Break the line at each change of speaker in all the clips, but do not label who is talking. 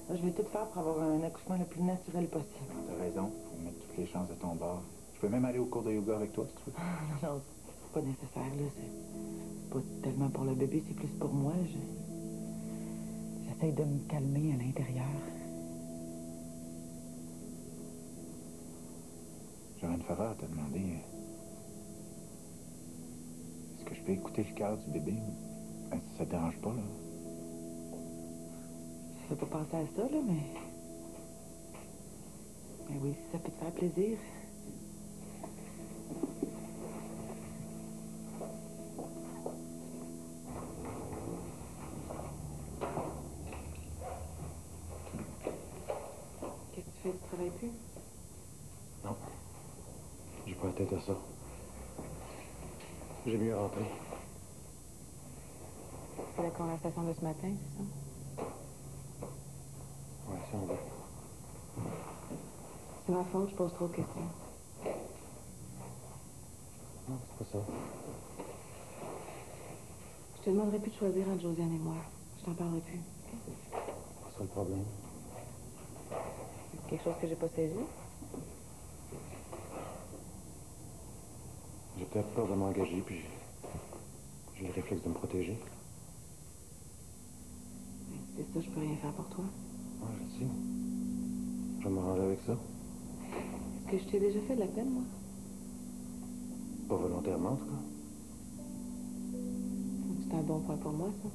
Je vais tout faire pour avoir un accouchement le plus naturel possible.
T'as raison, faut mettre toutes les chances de ton bord. Je peux même aller au cours de yoga avec toi, si tu veux.
Non, c'est pas nécessaire, là. C'est pas tellement pour le bébé, c'est plus pour moi. J'essaie de me calmer à l'intérieur.
J'aurais une faveur à te demander. Est-ce que je peux écouter le cœur du bébé? Ça te dérange pas, là?
Je fais pas penser à ça, là, mais oui, si ça peut te faire plaisir. Qu'est-ce que tu fais? Tu travailles plus?
Non. J'ai pas la tête à ça. J'ai mieux rentrer.
C'est la conversation de ce matin, c'est ça?
Ouais, si on veut.
C'est ma faute, je pose trop de questions.
Non, c'est pas ça.
Je te demanderai plus de choisir entre Josiane et moi. Je t'en parlerai plus.
Pas ça le problème.
C'est quelque chose que j'ai pas saisi?
J'ai peut-être peur de m'engager, puis j'ai le réflexe de me protéger.
C'est ça, je peux rien faire pour toi.
Ouais, je le sais. Je vais m'arranger avec ça.
Est-ce que je t'ai déjà fait de la peine, moi?
Pas volontairement, en tout cas.
C'est un bon point pour moi, ça.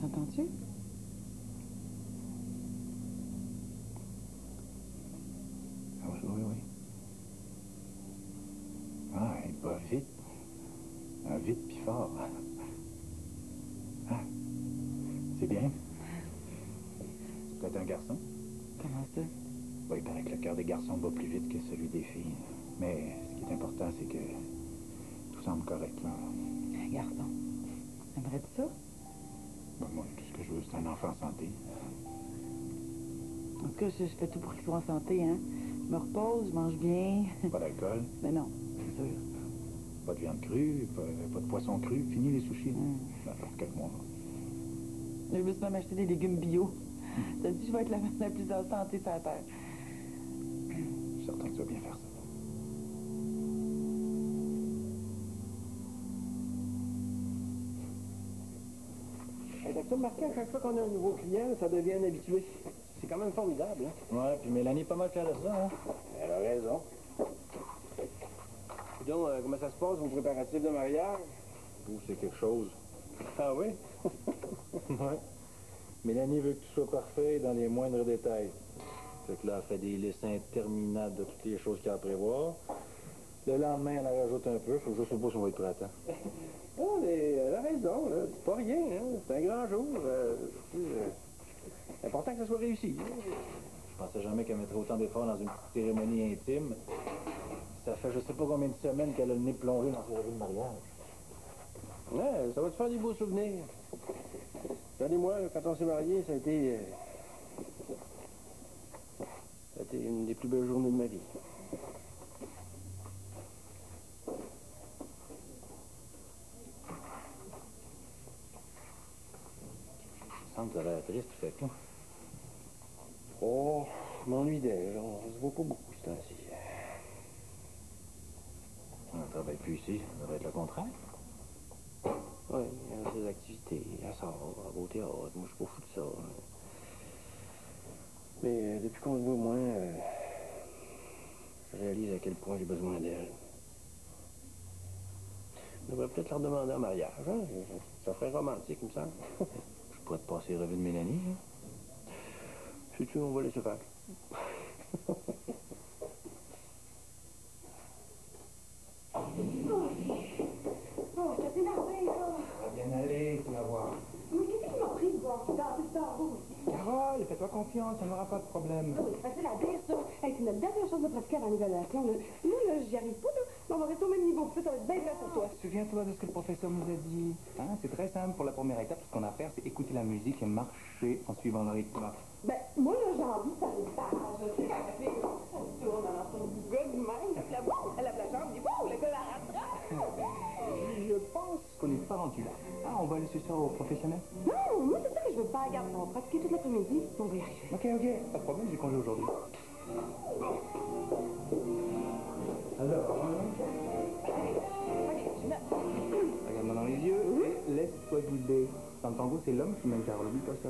T'entends-tu?
Ah oui, oui, oui. Ah, il bat vite. Ah, vite puis fort. Ah, c'est bien. C'est peut-être un garçon.
Comment ça?
Bon, il paraît que le cœur des garçons bat plus vite que celui des filles. Mais ce qui est important, c'est que tout semble correct, là.
Un garçon. Aimerais-tu ça?
Ben, moi, tout ce que je veux, c'est un enfant en santé.
En tout cas, je fais tout pour qu'il soit en santé, hein. Je me repose, je mange bien.
Pas d'alcool,
Mais non, c'est sûr.
pas de viande crue, pas de poisson cru. Fini les sushis. N'importe quel mois.
Je veux juste même acheter des légumes bio. Ça dit que je vais être la plus en santé sur la terre.
Je suis certain que tu vas bien faire ça.
T'as remarqué, à chaque fois qu'on a un nouveau client, ça devient un habitué. C'est quand même formidable, hein?
Ouais, puis Mélanie est pas mal fière de ça, hein?
Elle a raison. Dis donc, comment ça se passe, vos préparatifs de mariage?
Ou c'est quelque chose.
Ah oui?
Ouais. Mélanie veut que tout soit parfait dans les moindres détails. Fait que là, elle fait des listes interminables de toutes les choses qu'il y a à prévoir. Le lendemain, elle en rajoute un peu. Faut que je sais pas si on va être prêt à temps.
Oh, mais elle a raison, là. C'est pas rien, hein? C'est un grand jour. C'est important que ça soit réussi.
Je pensais jamais qu'elle mettrait autant d'efforts dans une petite cérémonie intime. Ça fait je sais pas combien de semaines qu'elle a le nez plongé dans ses rêves de mariage.
Ouais, ça va te faire des beaux souvenirs. Regardez-moi, quand on s'est mariés, ça a été une des plus belles journées de ma vie.
Ça me semble que ça a l'air triste, fait que.
Oh, je m'ennuie d'elle. On se voit pas beaucoup ce temps-ci.
On ne travaille plus ici. Ça devrait être le contraire.
Oui, elle a ses activités. Elle sort, elle va au théâtre. Moi, je suis pas fou de ça. Mais depuis qu'on se voit moins, je réalise à quel point j'ai besoin d'elle. On devrait peut-être leur demander en mariage. Hein? Ça ferait romantique, il me semble.
Je pourrais te passer les revues de Mélanie, hein?
Si tu veux, on va laisser faire.
Oh, je t'ai énervé, là.
Ça va bien aller, tu vas voir.
Mais qu'est-ce qui m'a pris de voir qu'il dort tout le temps, vous?
Carole, fais-toi confiance, ça n'aura pas de problème.
Ah oui, c'est facile à dire, ça. Hey, c'est notre dernière chance de pratiquer avant l'évaluation, là. Moi, là, j'y arrive pas, là. On va rester au même niveau. Ça va être bien plat pour toi.
Souviens-toi de ce que le professeur nous a dit. Hein? C'est très simple pour la première étape. Ce qu'on a à faire, c'est écouter la musique et marcher en suivant le rythme.
Ben, moi, là, j'ai envie de faire une page. Tu sais, quand la fille tourne dans son gars de même, puis là, boum, elle lève la jambe, et boum, le gars la rattrape.
Je pense qu'on n'est pas rendu là. Ah, on va laisser ça aux professionnels?
Non, moi, c'est ça que je veux faire. Regarde, on va pratiquer toute l'après-midi, on va y arriver.
Ok, pas de problème, j'ai congé aujourd'hui. Alors, regarde-moi dans les yeux et laisse-toi guider. Dans le tango, c'est l'homme qui mène Carole, oublie pas ça.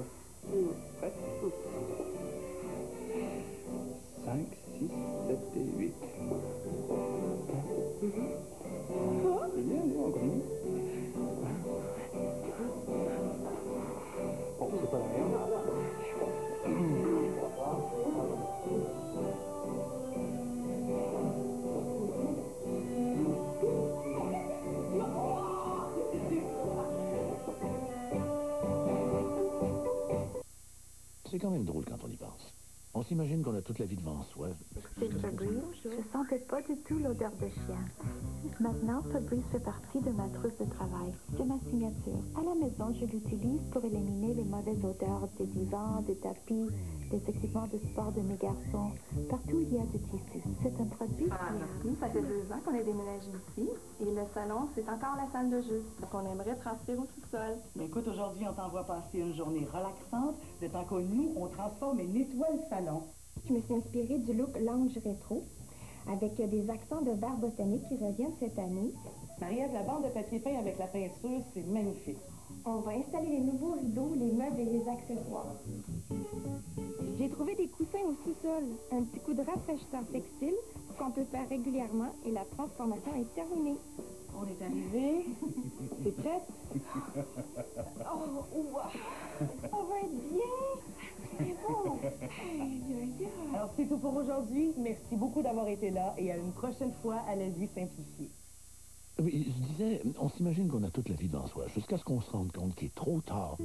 Prête? 5, 6, 7 et 8. C'est bien, on continue. Bon, c'est pas la même.
C'est quand même drôle quand on y pense. On s'imagine qu'on a toute la vie devant soi.
C'est Fabrice. Je sentais pas du tout l'odeur de chien. Maintenant, Fabrice fait partie de ma trousse de travail. C'est ma signature. À la maison, je l'utilise pour éliminer les mauvaises odeurs des divans, des tapis, des équipements de sport de mes garçons. Partout, il y a du tissu. C'est un produit
Nous, ça fait 2 ans qu'on est déménagé ici. Et le salon, c'est encore la salle de jeu. Donc, on aimerait transférer au sous-sol.
Mais écoute, aujourd'hui, on t'envoie passer une journée relaxante. De temps que nous, on transforme et nettoie le salon.
Je me suis inspirée du look lounge rétro, avec des accents de verre botanique qui reviennent cette année.
Marie-Ève, la bande de papier peint avec la peinture, c'est magnifique.
On va installer les nouveaux rideaux, les meubles et les accessoires. J'ai trouvé des coussins au sous-sol, un petit coup de rafraîchisseur textile qu'on peut faire régulièrement et la transformation est terminée.
On est arrivé. C'est prêt?
Oh, on va être bien. C'est bon.
Alors, c'est tout pour aujourd'hui. Merci beaucoup d'avoir été là et à une prochaine fois à la vie simplifiée.
Oui, je disais, on s'imagine qu'on a toute la vie devant soi, jusqu'à ce qu'on se rende compte qu'il est trop tard.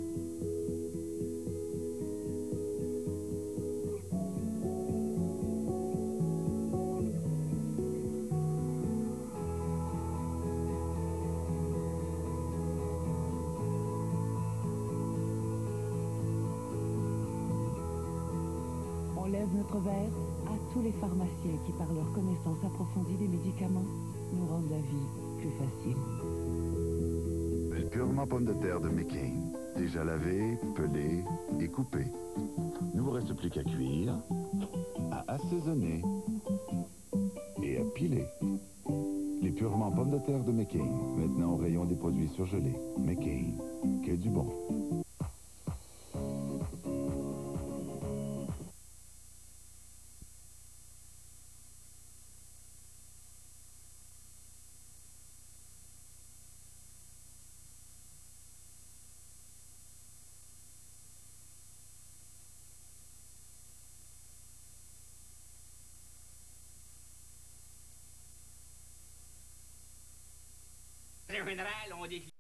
On lève notre verre à tous les pharmaciens qui, par leur connaissance approfondie des médicaments, nous rendent la vie plus facile.
Le purement pomme de terre de McCain. Déjà lavé, pelé et coupé. Ne vous reste plus qu'à cuire, à assaisonner et à piler. Les purement pommes de terre de McCain. Maintenant au rayon des produits surgelés. McCain. Que du bon.
En général, on décline.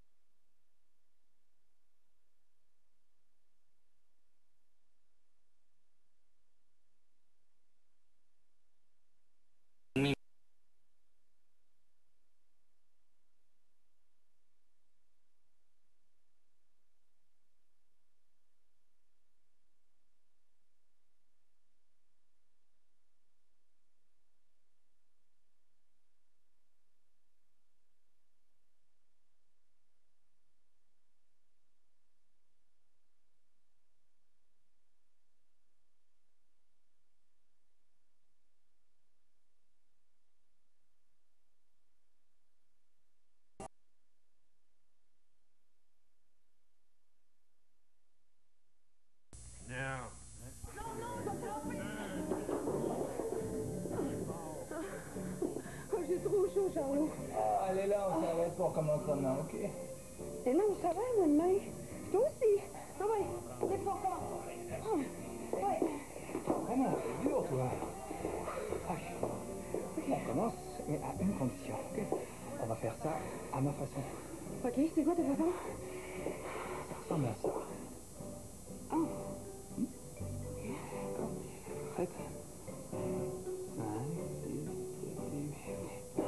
Oh, j'ai trop chaud, Charlot.
Ah, allez là, on s'arrête pour commencer maintenant, ok?
Et non, ça va, moi, demain. Toi aussi. Ah ouais, c'est fort, comment? Ouais.
Vraiment, c'est dur, toi. Ok, on commence, mais à une condition, ok? On va faire ça à ma façon.
Ok, c'est quoi ta façon?
Ça ressemble à ça.
Oh.
Prête? 5, 6, 7, 8.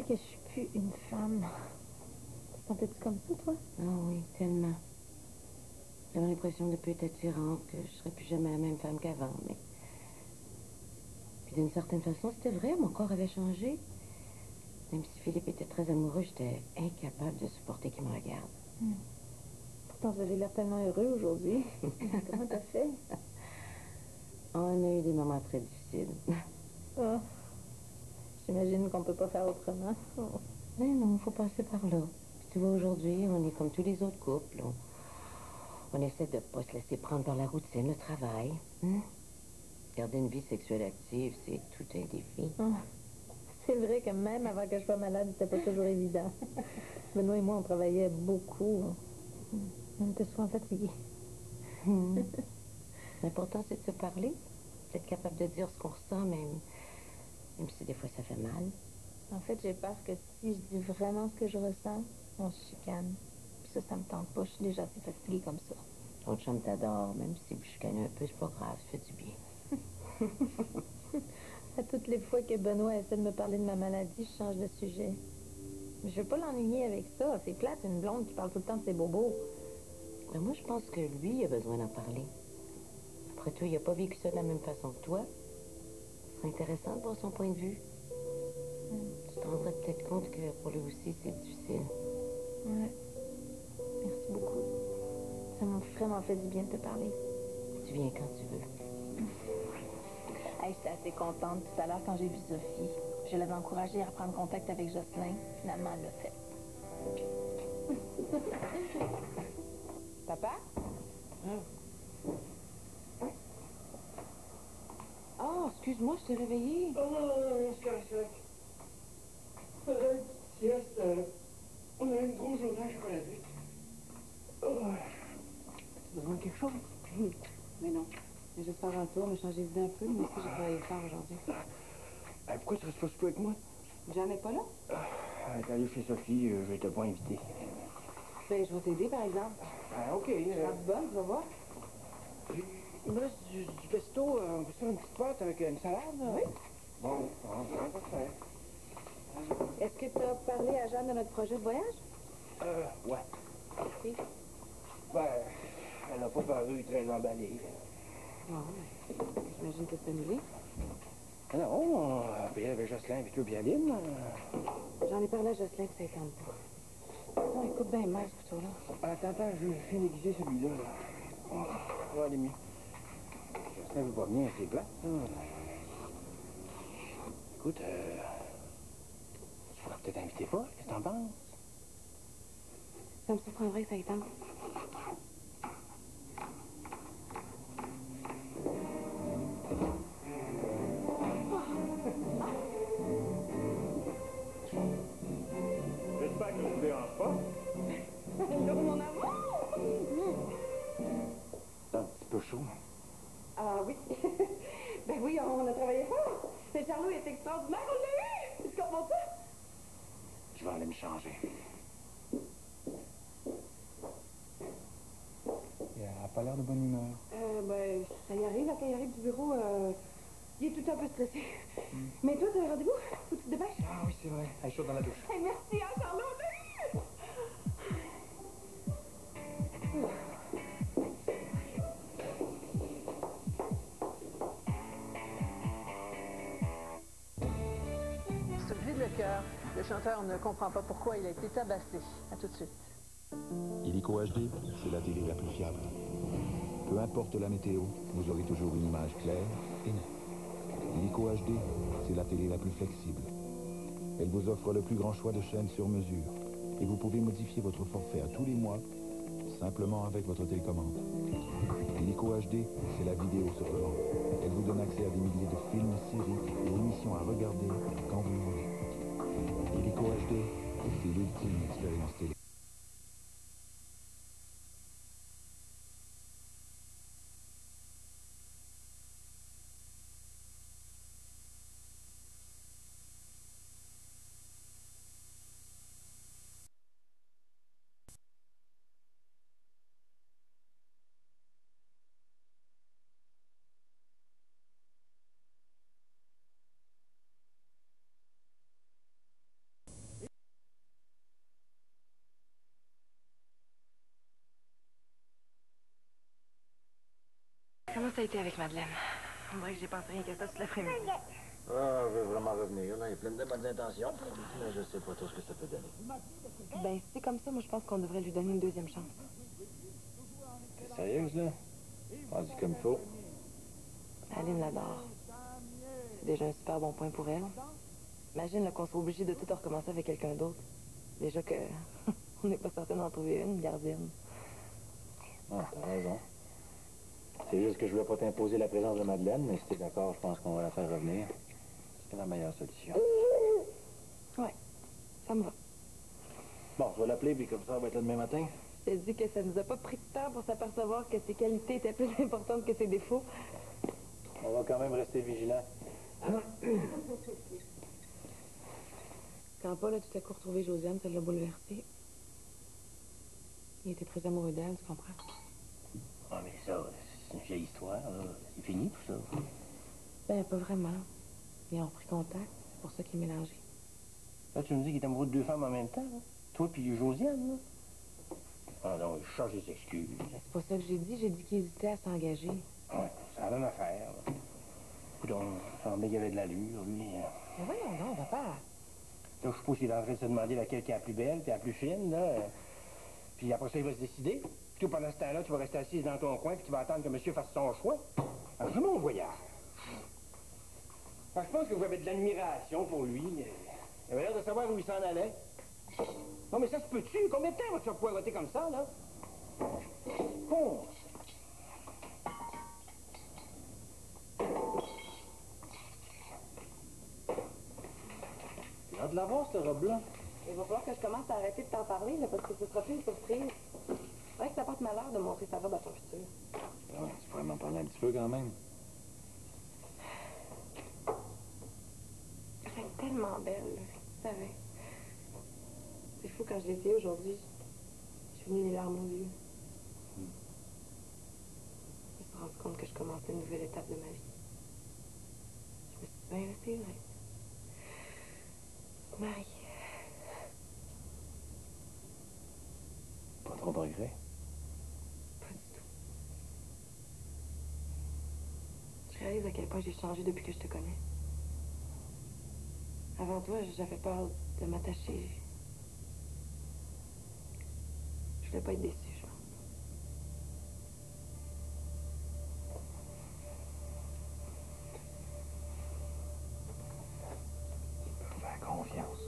que je suis plus une femme. Sentais-tu comme ça, toi?
Ah oui, tellement. J'avais l'impression de ne plus être attirante, que je serais plus jamais la même femme qu'avant, mais... Puis d'une certaine façon, c'était vrai, mon corps avait changé. Même si Philippe était très amoureux, j'étais incapable de supporter qu'il me regarde.
Pourtant, vous avez l'air tellement heureux aujourd'hui. Comment t'as fait?
On a eu des moments très difficiles.
Oh. J'imagine qu'on peut pas faire autrement. Oh.
Mais non, faut passer par là. Puis tu vois, aujourd'hui, on est comme tous les autres couples. On essaie de pas se laisser prendre par la routine, le travail. Garder une vie sexuelle active, c'est tout un défi.
Oh. C'est vrai que même avant que je sois malade, c'était pas toujours évident. Benoît et moi, on travaillait beaucoup. On était souvent fatigués.
L'important, c'est de se parler, d'être capable de dire ce qu'on ressent, même si des fois ça fait mal.
En fait, j'ai peur que si je dis vraiment ce que je ressens, on se chicane. Puis ça me tente pas. Je suis déjà assez fatiguée comme ça.
Ton chum t'adore, même si vous chicanez un peu, c'est pas grave, ça fait du bien.
À toutes les fois que Benoît essaie de me parler de ma maladie, je change de sujet. Mais je veux pas l'ennuyer avec ça. C'est plate, une blonde qui parle tout le temps de ses bobos.
Mais moi, je pense que lui, il a besoin d'en parler. Après tout, il a pas vécu ça de la même façon que toi. Ce serait intéressant de voir son point de vue. Tu te rendrais peut-être compte que pour lui aussi, c'est difficile.
Ouais. Merci beaucoup. Ça m'a vraiment fait du bien de te parler.
Tu viens quand tu veux.
Hey, j'étais assez contente tout à l'heure quand j'ai vu Sophie. Je l'avais encouragée à reprendre contact avec Jocelyn. Finalement, elle l'a fait.
Papa?
Oh, excuse-moi, je t'ai réveillée.
Oh non, c'est correct, c'est correct. Faisais une petite sieste. On a eu une grosse journée à chocolat vite.
Tu besoin de quelque chose?
Mais non. Mais juste faire un tour, me changer d'idée un peu. Moi aussi, j'ai travaillé fort aujourd'hui.
Pourquoi tu restes pas souper avec moi?
Jeanne n'est pas là?
T'es allé chez Sophie, je t'ai pas invité.
Ben, je vais t'aider, par exemple.
OK.
Je suis bonne, tu vas voir.
Il me reste du pesto. On peut se faire une petite pâte avec une salade?
Oui.
Bon, ça va faire.
Est-ce que tu as parlé à Jeanne de notre projet de voyage?
Ouais.
OK.
Ben, elle n'a pas paru très emballée.
Bon, j'imagine que c'est annulé.
Non, puis avec Jocelyn et tout bien libre.
J'en ai parlé à Jocelyn, puis ça ne tente pas. Non, écoute bien mal, ce couteau-là.
Attends, je vais déguiser celui-là. Là. Ça va aller mieux. Jocelyn veut pas venir, c'est plat. Écoute, tu pourrais peut-être inviter pas, qu'est-ce que t'en penses?
Ça me surprendrait que ça ait tente.
J'espère que je vous dérange pas.
Allô, mon amour!
C'est un petit peu chaud.
Ah oui. Ben oui, on a travaillé fort. Mais Charlot est extraordinaire, on l'a eu! Tu comprends ça?
Je vais aller me changer. Il a pas l'air de bonne humeur.
Ben, ça y arrive, quand il arrive du bureau, il est tout le temps un peu stressé. Mais toi, t'as un rendez-vous? Faut que tu te dépêches?
Ah oui, c'est vrai. Elle est chaude dans la douche.
Hey, merci, hein, Charlot, on l'a eu!
Se vide le cœur. Le chanteur ne comprend pas pourquoi il a été tabassé. À tout de suite.
Illico HD, c'est la télé la plus fiable. Peu importe la météo, vous aurez toujours une image claire et nette. Illico HD, c'est la télé la plus flexible. Elle vous offre le plus grand choix de chaînes sur mesure. Et vous pouvez modifier votre forfait à tous les mois, simplement avec votre télécommande. Illico HD, c'est la vidéo sur le monde. Elle vous donne accès à des milliers de films, séries et émissions à regarder quand vous le voulez. Illico HD, c'est l'ultime expérience télé.
été avec Madeleine. On dirait que j'ai pensé rien qu'à ça toute l'après-midi.
Ah, je veux vraiment revenir, là. Il y a plein de bonnes intentions. Mais je sais pas trop ce que ça peut donner.
Ben, si c'est comme ça, moi, je pense qu'on devrait lui donner une deuxième chance.
T'es sérieuse, là? On dit comme il faut.
Aline l'adore. C'est déjà un super bon point pour elle. Imagine là, qu'on soit obligé de tout recommencer avec quelqu'un d'autre. Déjà que on n'est pas certain d'en trouver une gardienne.
Ah, t'as raison. C'est juste que je voulais pas t'imposer la présence de Madeleine, mais si t'es d'accord, je pense qu'on va la faire revenir. C'est la meilleure solution.
Ouais, ça me va.
Bon, je vais l'appeler, puis comme ça, on va être là demain matin.
Je t'ai dit que ça nous a pas pris de temps pour s'apercevoir que ses qualités étaient plus importantes que ses défauts.
On va quand même rester vigilants.
Quand Paul a tout à coup retrouvé Josiane, ça l'a bouleversé. Il était très amoureux d'elle, tu comprends?
Ah, mais ça, c'est une vieille histoire, là. C'est fini, tout ça.
Ben, pas vraiment. Ils ont repris contact, c'est pour ça qu'il est mélangé.
Là, tu me dis qu'il est amoureux de deux femmes en même temps, là? Toi puis Josiane, là? Ah non, il change ses excuses.
C'est pas ça que j'ai dit qu'il hésitait à s'engager.
Ouais, c'est la même affaire, là. Donc, il semblait qu'il y avait de l'allure, lui.
Mais voyons donc, papa.
Là, je suppose qu'il est en train de se demander laquelle qui est la plus belle, puis la plus fine, là. Puis après ça, il va se décider. Puis toi, pendant ce temps-là, tu vas rester assise dans ton coin, puis tu vas attendre que monsieur fasse son choix. Alors, c'est mon voyage. Alors, je pense que vous avez de l'admiration pour lui. Il avait l'air de savoir où il s'en allait. Non, mais ça se peut-tu? Combien de temps vas-tu poireauter comme ça, là? Con!
J'ai hâte de l'avoir, cette robe-là.
Il va falloir que je commence à arrêter de t'en parler, là, parce que ce sera plus une surprise. C'est vrai que ça porte malheur de montrer sa robe à son futur.
Ouais, tu pourrais m'en parler un petit peu quand même.
Elle est tellement belle, là, tu savais. C'est fou, quand je l'ai essayé aujourd'hui, j'ai fini les larmes aux yeux. Je me suis rendu compte que je commençais une nouvelle étape de ma vie. Je me suis dit, ben, c'est vrai. Marie.
Pas trop de regrets?
Pas du tout. Je réalise à quel point j'ai changé depuis que je te connais. Avant toi, j'avais peur de m'attacher. Je voulais pas être déçue, je pense.
Tu peux me faire confiance.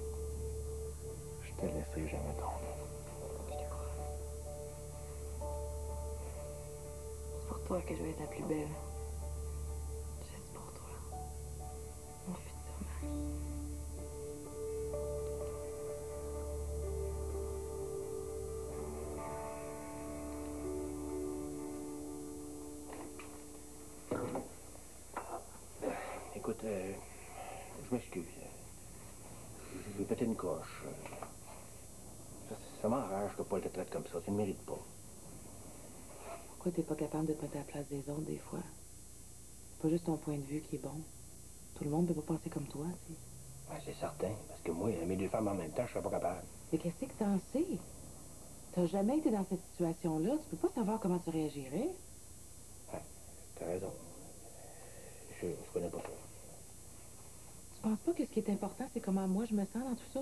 Je te laisserai jamais tomber.
Je te crois. C'est pour toi que je vais être la plus belle. Juste pour toi. Mon futur mari.
Écoute, je m'excuse. J'ai pété une coche. Ça m'enrage que Paul te traite comme ça. Tu ne mérites pas.
Pourquoi t'es pas capable de te mettre à la place des autres, des fois? C'est pas juste ton point de vue qui est bon. Tout le monde peut pas penser comme toi, tu sais.
Ouais, c'est certain. Parce que moi, mes deux femmes en même temps, je serais pas capable.
Mais qu'est-ce que t'en sais? T'as jamais été dans cette situation-là. Tu peux pas savoir comment tu réagirais.
Ouais, t'as raison. Je connais pas ça.
Tu penses pas que ce qui est important, c'est comment moi je me sens dans tout ça?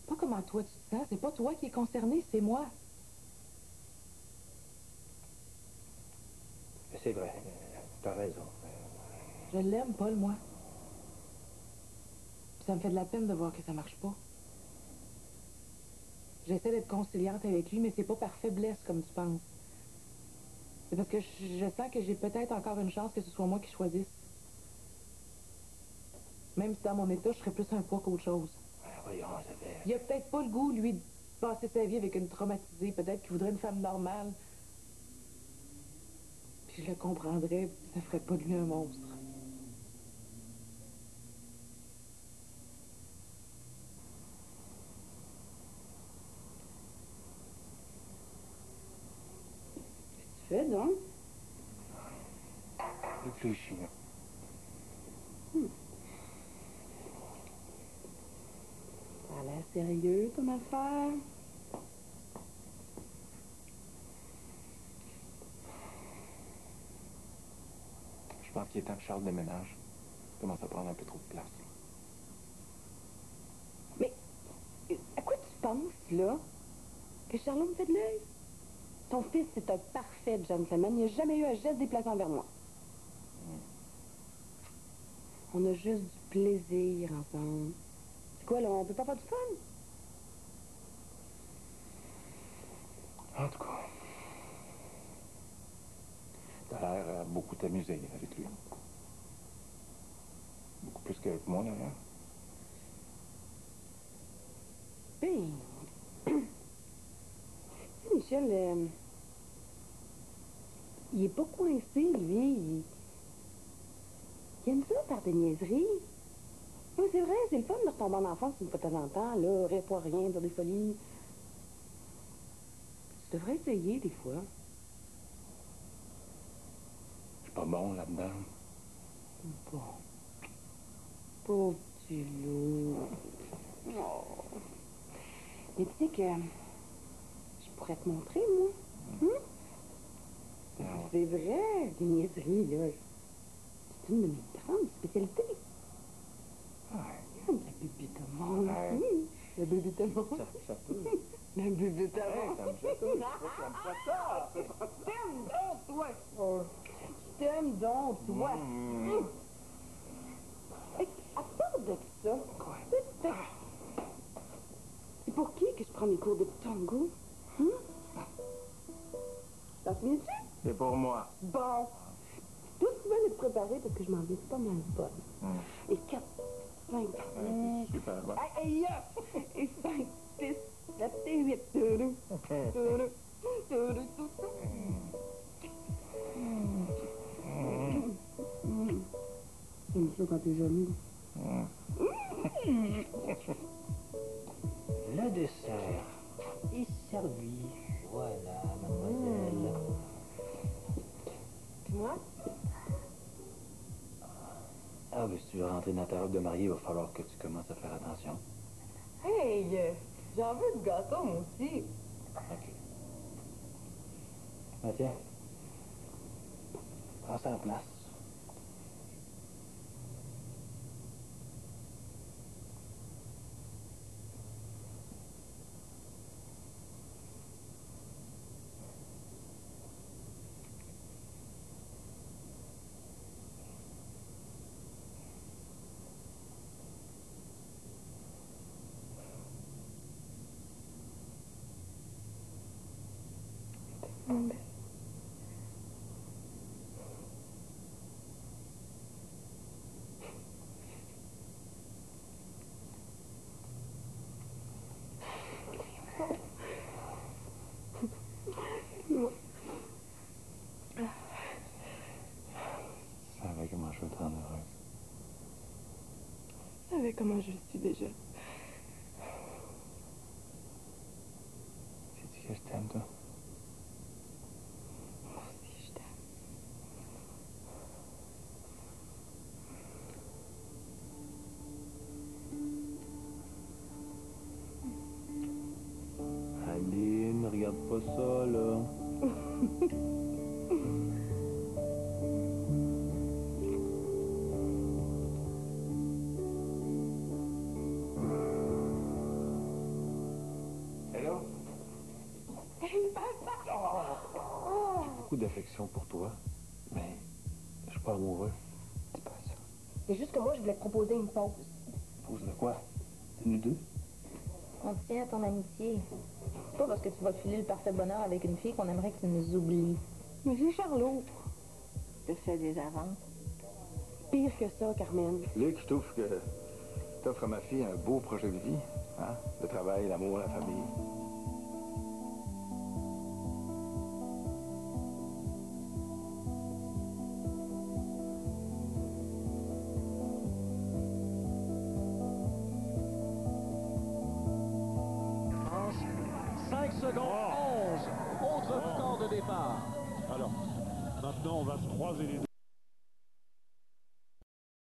Pas comment toi tu te sens. C'est pas toi qui es concerné, c'est moi.
C'est vrai. T'as raison.
Je l'aime, Paul, moi. Puis ça me fait de la peine de voir que ça marche pas. J'essaie d'être conciliante avec lui, mais c'est pas par faiblesse comme tu penses. C'est parce que je sens que j'ai peut-être encore une chance que ce soit moi qui choisisse. Même si dans mon état, je serais plus un poids qu'autre chose.
Voyons, ça fait...
Il a peut-être pas le goût, lui, de passer sa vie avec une traumatisée. Peut-être qu'il voudrait une femme normale. Puis je le comprendrais, ça ferait pas de lui un monstre.
Qu'est-ce que tu fais, donc?
Réfléchis.
Ça a l'air sérieux, ton affaire.
qu'il est temps que Charles déménage. Il commence à prendre un peu trop de place.
Mais à quoi tu penses, là? Que Charlot me fait de l'œil? Ton fils, c'est un parfait gentleman. Il n'a jamais eu un geste déplaçant envers moi. On a juste du plaisir ensemble. C'est quoi, là? On peut pas faire du fun?
En tout cas, t'as l'air à beaucoup t'amuser avec lui. Beaucoup plus qu'avec moi, d'ailleurs.
Ben... Tu sais, Michel, il est pas coincé, lui. Il aime ça faire des niaiseries. Oui, c'est vrai, c'est le fun de retomber en enfance une fois de temps en temps, là, rire pour rien, dire des folies. Tu devrais essayer, des fois.
Je suis pas bon là-dedans.
Bon. Pauvre petit loup. Oh. Mais tu sais que je pourrais te montrer, moi. C'est vrai, des niaiseries, là. C'est une de mes grandes spécialités. La bébite au monde. La bébite au monde.
Ça peut.
La bébite au monde.
Ça me chatouille. J'aime pas ça.
Je t'aime donc, toi. Je t'aime donc, toi. À part de ça, c'est pour qui que je prends mes cours de tango? T'en souviens-tu?
C'est pour moi.
Bon. Toi, tu vas le préparer parce que je m'en vais pas mal bonne. Et 4, 5, 6...
Super bon.
Aïe, et 5, 6, 7 et 8. Tourou. Tourou. Tourou, tourou. J'aime ça quand t'es jaloux.
Le dessert est servi. Voilà, mademoiselle.
Puis moi?
Ah, ben, si tu veux rentrer dans ta robe de mariée, il va falloir que tu commences à faire attention.
Hey, j'en veux du gâteau, moi aussi.
OK. Ben, tiens. Prends ça en place.
Tu savais comment je veux te rendre heureuse.
Tu savais comment je suis déjà.
Sais-tu que je t'aime, toi?
Moi aussi, je t'aime.
Allez, ne regarde pas ça, là. Hello?
Hey, papa!
J'ai beaucoup d'affection pour toi, mais je suis pas amoureux.
C'est pas ça.
C'est juste que moi, je voulais te proposer une pause.
Pause de quoi? C'est nous deux?
On tient à ton amitié. C'est pas parce que tu vas filer le parfait bonheur avec une fille qu'on aimerait que tu nous oublies.
Mais c'est Charlot.
Je te fais des avances.
Pire que ça, Carmen.
Luc, je trouve que t'offres à ma fille un beau projet de vie. Hein? Le travail, l'amour, la famille.
France, 5 secondes 11. Autre score de départ.
Alors, maintenant on va se croiser les deux.